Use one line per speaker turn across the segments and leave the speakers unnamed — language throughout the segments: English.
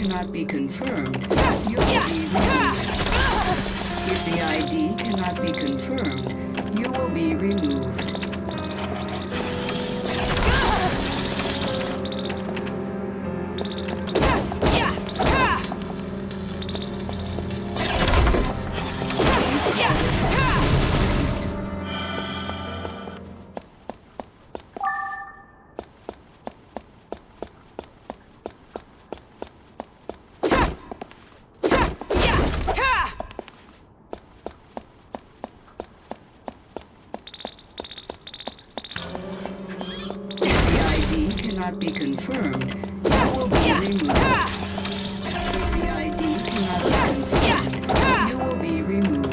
cannot be confirmed, you will be removed. If the ID cannot be confirmed, you will be removed. Cannot be confirmed, you will be removed. If the ID cannot be confirmed, you will be removed.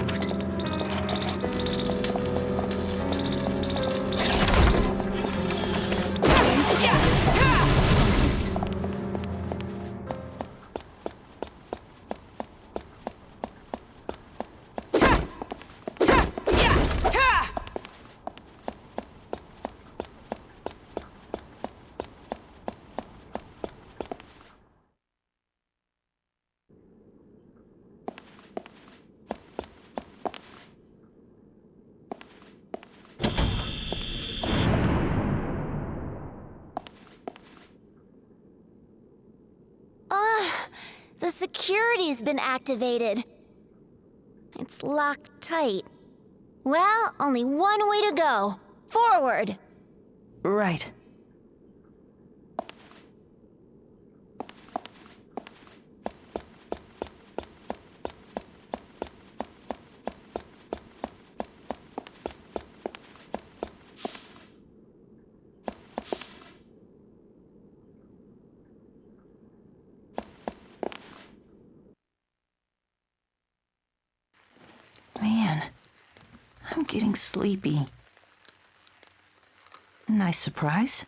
The security's been activated. It's locked tight. Well, only one way to go. Forward!
Right. Man, I'm getting sleepy. Nice surprise.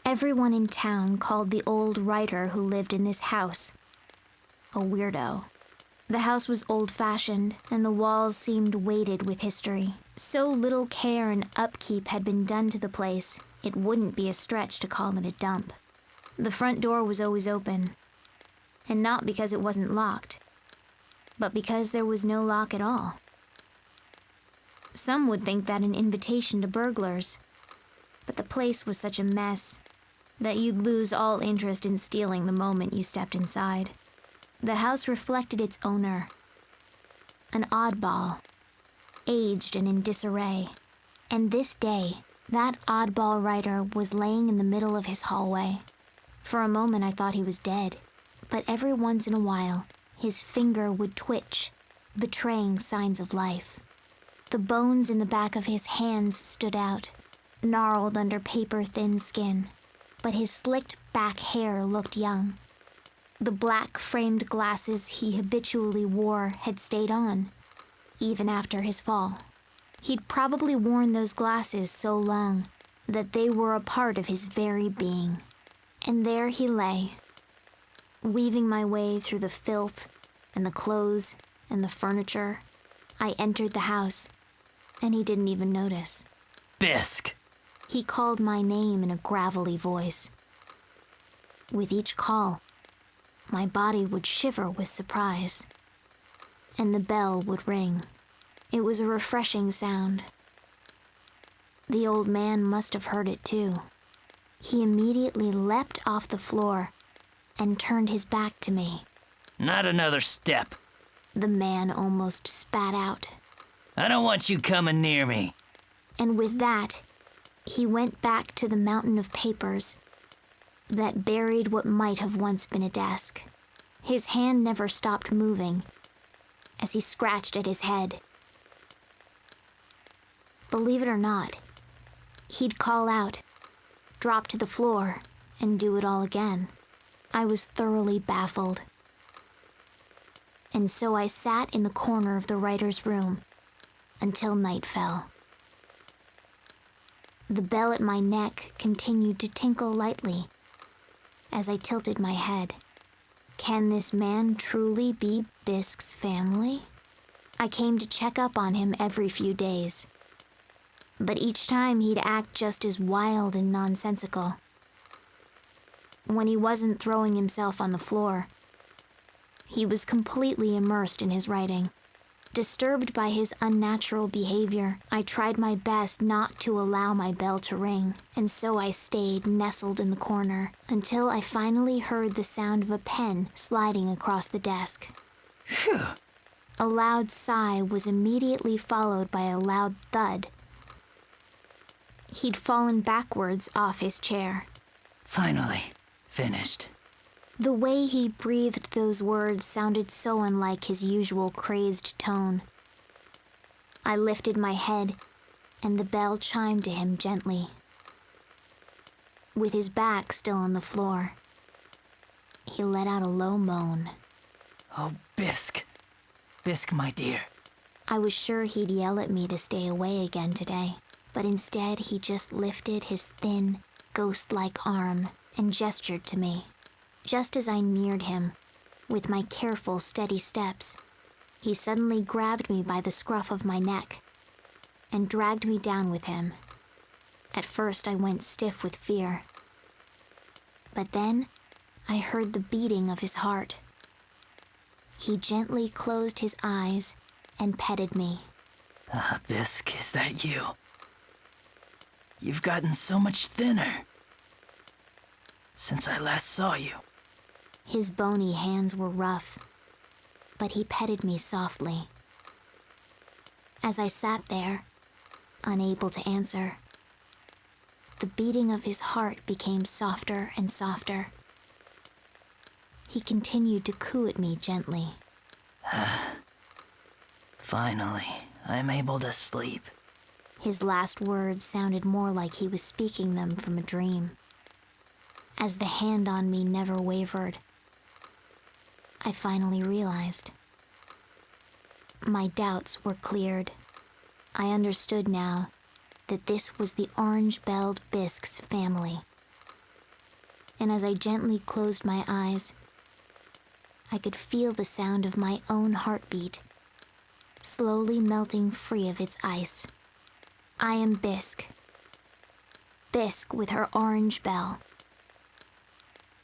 Everyone in town called the old writer who lived in this house a weirdo. The house was old-fashioned, and the walls seemed weighted with history. So little care and upkeep had been done to the place, it wouldn't be a stretch to call it a dump. The front door was always open, and not because it wasn't locked, but because there was no lock at all. Some would think that an invitation to burglars, but the place was such a mess that you'd lose all interest in stealing the moment you stepped inside. The house reflected its owner, an oddball, aged and in disarray. And this day, that oddball writer was laying in the middle of his hallway. For a moment I thought he was dead, but every once in a while, his finger would twitch, betraying signs of life. The bones in the back of his hands stood out, gnarled under paper-thin skin, but his slicked back hair looked young. The black framed glasses he habitually wore had stayed on, even after his fall. He'd probably worn those glasses so long that they were a part of his very being. And there he lay, weaving my way through the filth and the clothes and the furniture. I entered the house, and he didn't even notice.
Biske!
He called my name in a gravelly voice. With each call, my body would shiver with surprise, and the bell would ring. It was a refreshing sound. The old man must have heard it too. He immediately leapt off the floor and turned his back to me.
Not another step.
The man almost spat out.
I don't want you coming near me.
And with that, he went back to the mountain of papers that buried what might have once been a desk. His hand never stopped moving as he scratched at his head. Believe it or not, he'd call out, drop to the floor, and do it all again. I was thoroughly baffled. And so I sat in the corner of the writer's room until night fell. The bell at my neck continued to tinkle lightly as I tilted my head. Can this man truly be Bisque's family? I came to check up on him every few days. But each time he'd act just as wild and nonsensical. When he wasn't throwing himself on the floor, he was completely immersed in his writing. Disturbed by his unnatural behavior, I tried my best not to allow my bell to ring, and so I stayed nestled in the corner until I finally heard the sound of a pen sliding across the desk.
Phew.
A loud sigh was immediately followed by a loud thud. He'd fallen backwards off his chair.
Finally, finished.
The way he breathed those words sounded so unlike his usual crazed tone. I lifted my head, and the bell chimed to him gently. With his back still on the floor, he let out a low moan.
Oh, Biske. Biske, my dear.
I was sure he'd yell at me to stay away again today, but instead he just lifted his thin, ghost-like arm and gestured to me. Just as I neared him, with my careful, steady steps, he suddenly grabbed me by the scruff of my neck and dragged me down with him. At first I went stiff with fear, but then I heard the beating of his heart. He gently closed his eyes and petted me.
Biske, is that you? You've gotten so much thinner since I last saw you.
His bony hands were rough, but he petted me softly. As I sat there, unable to answer, the beating of his heart became softer and softer. He continued to coo at me gently.
Finally, I'm able to sleep.
His last words sounded more like he was speaking them from a dream. As the hand on me never wavered, I finally realized. My doubts were cleared. I understood now that this was the orange-belled Bisque's family. And as I gently closed my eyes, I could feel the sound of my own heartbeat, slowly melting free of its ice. I am Bique. Bique with her orange bell.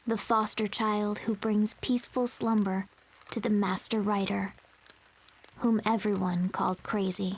The foster child who brings peaceful slumber to the master writer, whom everyone called crazy.